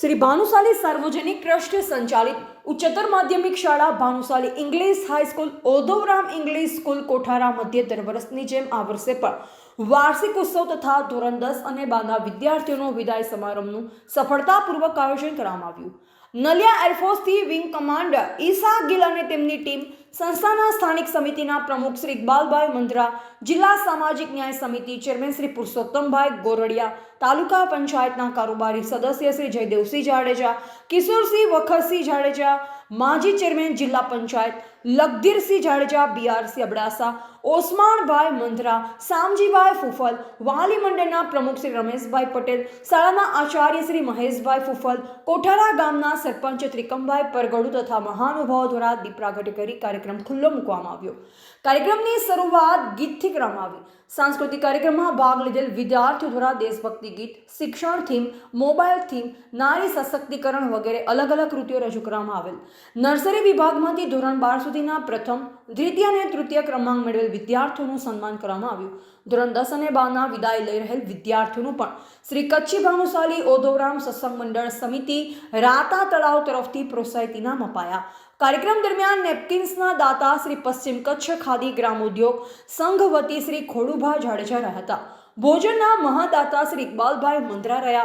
श्री भानुशाली सार्वजनिक ट्रस्ट संचालित उच्चतर माध्यमिक शाळा Bhanushali English high school Odhavram English school Kothara मध्य दर वर्षनी जेम आ वर्षे पण वार्षिक उत्सव तथा ધોરણ 10 અને 12 વિદ્યાર્થીઓનો વિદાય સમારંભનું સફળતાપૂર્વક આયોજન કરવામાં આવ્યું। નલિયા એરફોર્સથી વિંગ કમાન્ડર ઈસા ગિલ અને તેમની ટીમ, સંસ્થાના સ્થાનિક સમિતિના પ્રમુખ શ્રી ઇકબાલભાઈ મંદ્રા, જિલ્લા સામાજિક ન્યાય સમિતિ ચેરમેન શ્રી પુરુષોત્તમભાઈ ગોરડિયા, તાલુકા પંચાયતના કારોબારી સદસ્ય શ્રી જયદેવસિંહ જાડેજા, કિશોરસિંહ વખતસિંહ જાડેજા, માજી ચેરમેન જિલ્લા પંચાયત લખધીરસિંહ જાડેજા, બીઆરસી અબડાસા, ઓસમાણભાઈ મંદ્રા, શામજીભાઈ ફૂફલ, વાલી મંડળના પ્રમુખ શ્રી રમેશભાઈ પટેલ, શાળાના આચાર્ય શ્રી મહેશભાઈ ફૂફલ, કોઠારા ગામના સરપંચ ત્રિકમભાઈ પરગડુ તથા મહાનુભાવો દ્વારા દીપ પ્રાગટ્ય કરી કાર્યક્રમ ખુલ્લો મૂકવામાં આવ્યો। કાર્યક્રમની શરૂઆત ગીતથી કરવામાં આવી। सांस्कृतिक कार्यक्रम में भाग लीधेल विद्यार्थियों द्वारा देशभक्ति गीत, शिक्षण थीम, मोबाइल थीम, नारी सशक्तिकरण वगैरह अलग अलग कृतिओ रजू करवामां आवेल। नर्सरी विभागमांथी धोरण 12 सुधीना प्रथम, द्वितीय અને तृतीय क्रमांक मेळवेल विद्यार्थीओनुं सन्मान करवामां આવ્યું। ધોરણ 10 અને 12 વિદાય લઈ રહેલ વિદ્યાર્થીઓનું પણ શ્રી કચ્છી ભાનુશાલી ઓધવરામ સત્સંગ મંડળ સમિતિ રાતા તળાવ તરફથી પ્રોત્સાહિત ઇનામ અપાયા। कार्यक्रम दरमियान नेपकिन्सना दाता श्री पश्चिम कच्छ खादी ग्रामोद्योग संघ वती श्री खोडुभा जाडेजा रह्या हता। भोजनना महादाता श्री इकबालभाई मंद्रा रह्या।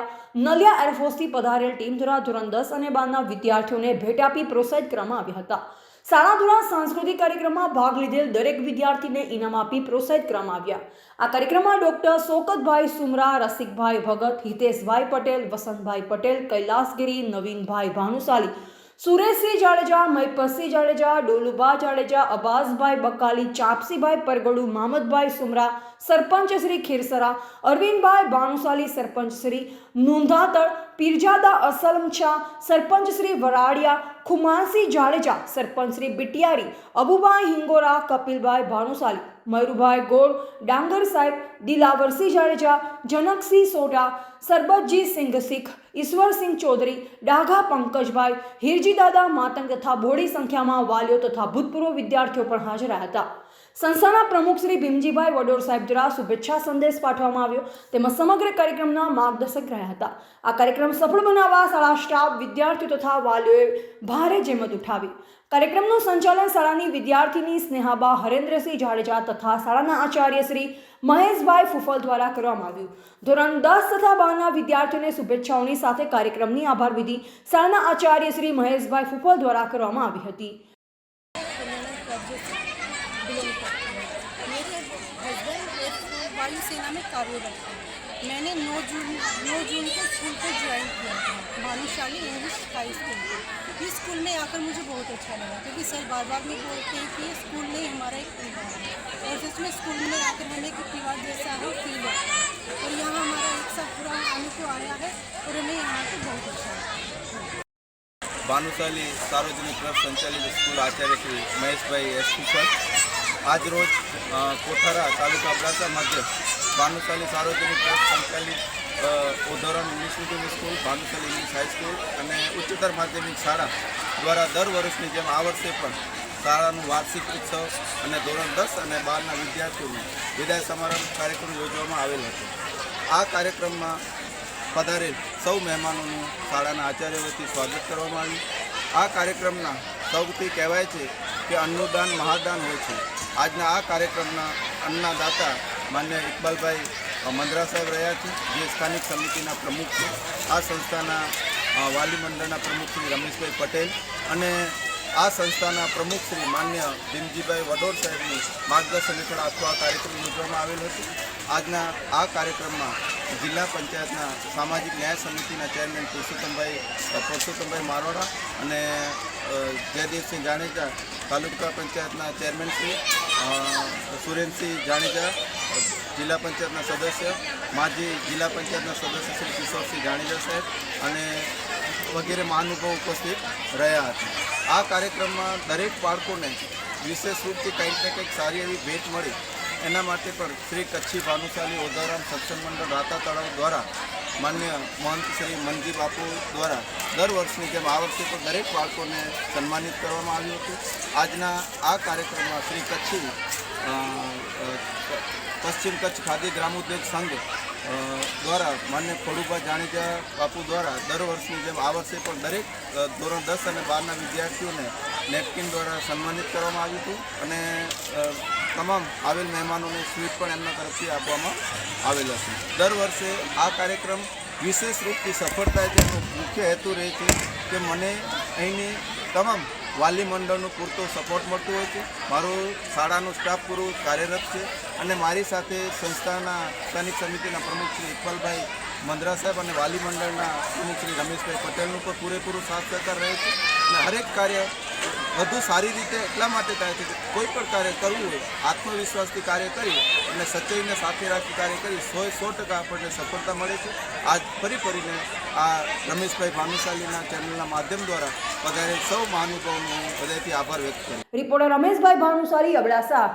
नलिया एरफोर्सथी पधारेल टीम द्वारा धोरण 10 અને 12 विद्यार्थीओने भेट आपी प्रोत्साहित करवामां આવ્યા હતા। શાળા દ્વારા સાંસ્કૃતિક કાર્યક્રમમાં ભાગ લીધેલ દરેક વિદ્યાર્થીને ઇનામ આપી પ્રોત્સાહિત કરવામાં આવ્યા। આ કાર્યક્રમમાં ડોક્ટર શોકતભાઈ સુમરા, રસિકભાઈ ભગત, હિતેશભાઈ પટેલ, વસંતભાઈ પટેલ, કૈલાસગીરી, નવીનભાઈ ભાનુશાલી, સુરેશસિંહ જાડેજા, મહિપતસિંહ જાડેજા, ડોલુભા જાડેજા, અબ્બાસભાઈ બકાલી, ચાપસીભાઈ પરગડુ, મામદભાઈ સુમરા, સરપંચ શ્રી ખીરસરા, અરવિંદભાઈ ભાનુશાલી, સરપંચ શ્રી નુંધાતળ, પીરજાદા અસલમ શાહ, સરપંચ શ્રી વરાડિયા, ખુમાનસિંહ જાડેજા, સરપંચ શ્રી બિટિયારી, અબુભાઈ હિંગોરા, કપિલભાઈ ભાનુશાલી, મયુરભાઈ ગોળ, ડાંગર સાહેબ, દિલાવરસિંહ જાડેજા, જનકસિંહ સોઢા, સરબતજી સિંઘ શીખ, ઈશ્વરસિંહ ચૌધરી, ડાઘા પંકજભાઈ, હિરજી દાદા માતંગ તથા બોડી સંખ્યામાં વાલીઓ તથા ભૂતપૂર્વ વિદ્યાર્થીઓ પણ હાજર રહ્યા હતા। સંસ્થાના પ્રમુખ શ્રી ભીમજીભાઈ વડોર સાહેબ દ્વારા શુભેચ્છા સંદેશ પાઠવવામાં આવ્યો, તેમજ સમગ્ર કાર્યક્રમના માર્ગદર્શક રહ્યા હતા। આ કાર્યક્રમ સફળ બનાવવા શાળા સ્ટાફ, વિદ્યાર્થીઓ તથા વાલીઓએ ભારે જહેમત ઉઠાવી। કાર્યક્રમનું સંચાલન શાળાની વિદ્યાર્થીની સ્નેહાબા હરેન્દ્રસિંહ જાડેજા તથા શાળાના આચાર્ય શ્રી મહેશભાઈ ફૂફલ દ્વારા કરવામાં આવ્યું। ધોરણ 10 તથા 12ના વિદ્યાર્થીઓને શુભેચ્છાઓની સાથે કાર્યક્રમની આભાર વિધિ શાળાના આચાર્ય શ્રી મહેશભાઈ ફૂફલ દ્વારા કરવામાં આવી હતી। वायुसेना में कार्यरत है। मैंने 9 जून को स्कूल को ज्वाइन किया था, भानुशाली इंग्लिश हाई स्कूल। इस स्कूल में आकर मुझे बहुत अच्छा लगा, क्योंकि सर बार बार में बोलते हैं कि स्कूल नहीं हमारा एक परिवार है, और जिसमें स्कूल में आकर हमें एक परिवार जैसा है फील होता है। और यहाँ हमारा एक साथ पूरा आने को आया है और हमें यहाँ पर बहुत अच्छा लगा। भानुशाली सार्वजनिक ट्रस्ट संचालित स्कूल आचार्य श्री महेशभाई एस फूफल आज रोज कोठारा तालुका अबડાસા मध्य भानुशाली सार्वजनिक ट्रस्ट संचालित Odhavram English medium school, Bhanushali English high school और उच्चतर माध्यमिक शाळा द्वारा दर वर्षनी जेम आ वर्षे पण शाळाનું वार्षिक उत्सव અને ધોરણ 10 અને 12ના વિદ્યાર્થીઓનો વિદાય સમારંભ કાર્યક્રમ યોજવામાં આવેલ હતો। આ કાર્યક્રમમાં પધારેલ સૌ મહેમાનોનું શાળાના આચાર્ય વતી સ્વાગત કરવામાં આવ્યું। આ કાર્યક્રમના સૌથી કહેવાય છે કે અન્નદાન મહાદાન હોય છે। આજના આ કાર્યક્રમના અન્નના દાતા માન્ય ઇકબાલભાઈ મંદ્રા સાહેબ રહ્યા છે, જે સ્થાનિક સમિતિના પ્રમુખ છે। આ સંસ્થાના વાલી મંડળના પ્રમુખ શ્રી રમેશભાઈ પટેલ અને આ સંસ્થાના પ્રમુખ શ્રી માન્ય ભીમજીભાઈ વડોર સાહેબની માર્ગદર્શન હેઠળ આખો આ કાર્યક્રમ યોજવામાં આવેલ હતો। આજના આ કાર્યક્રમમાં જિલ્લા પંચાયતના સામાજિક ન્યાય સમિતિના ચેરમેન પુરુષોત્તમભાઈ મારોડા અને જયદેવસિંહ જાડેજા, તાલુકા પંચાયતના ચેરમેન શ્રી સુરેન્દ્રસિંહ જાડેજા, જિલ્લા પંચાયતના સદસ્ય, માજી જિલ્લા પંચાયતના સદસ્ય શ્રી કિશોરસિંહ જાડેજા સાહેબ અને વગેરે મહાનુભાવો ઉપસ્થિત રહ્યા હતા। આ કાર્યક્રમમાં દરેક બાળકોને વિશેષ રૂપથી કંઈક ને કંઈક સારી એવી ભેટ મળે એના માટે પણ શ્રી કચ્છી ભાનુશાલી ઓધવરામ સત્સંગ મંડળ રાતા તળાવ દ્વારા માન્ય મહંત શ્રી મનજી બાપુ દ્વારા દર વર્ષની જેમ આ વર્ષે પણ દરેક બાળકોને સન્માનિત કરવામાં આવ્યું હતું। આજના આ કાર્યક્રમમાં શ્રી કચ્છી પશ્ચિમ કચ્છ ખાદી ગ્રામોદ્યોગ સંઘ દ્વારા માન્ય ખોડુભા જાણેજા બાપુ દ્વારા દર વર્ષની જેમ આ વર્ષે પણ દરેક ધોરણ 10 અને 12ના વિદ્યાર્થીઓને નેપકિન દ્વારા સન્માનિત કરવામાં આવ્યું હતું અને તમામ આવેલ મહેમાનોને સ્વીટ પણ એમના તરફથી આપવામાં આવેલ હતી. દર વર્ષે આ કાર્યક્રમ વિશેષ રૂપથી સફળ થાય તેનો મુખ્ય હેતુ રહે છે કે મને અહીંની તમામ વાલી મંડળનો પૂરતો સપોર્ટ મળતો હોય છે. મારું શાળાનો સ્ટાફ પૂરો કાર્યરત છે અને મારી સાથે સંસ્થાના સ્થાનિક સમિતિના પ્રમુખ શ્રી ઇકબાલભાઈ મંદરા સાહેબ અને વાલી મંડળના પ્રમુખ શ્રી રમેશભાઈ પટેલનું પણ પૂરેપૂરો સાથ સહકાર રહે છે અને હરેક કાર્ય વધુ સારી રીતે એટલા માટે થાય છે કે કોઈ પણ કાર્ય કરવું હોય આત્મવિશ્વાસથી કાર્ય કરી અને સચ્ચાઈને સાથે રાખી કાર્ય કરી 100% આપણને સફળતા મળે છે. આજ ફરીને આ રમેશભાઈ ભાનુશાલીના ચેનલના માધ્યમ દ્વારા પધારેલ સૌ મહાનુભાવોનો હું હૃદયથી આભાર વ્યક્ત કરું. રિપોર્ટર રમેશભાઈ ભાનુશાલી, અબડાસા.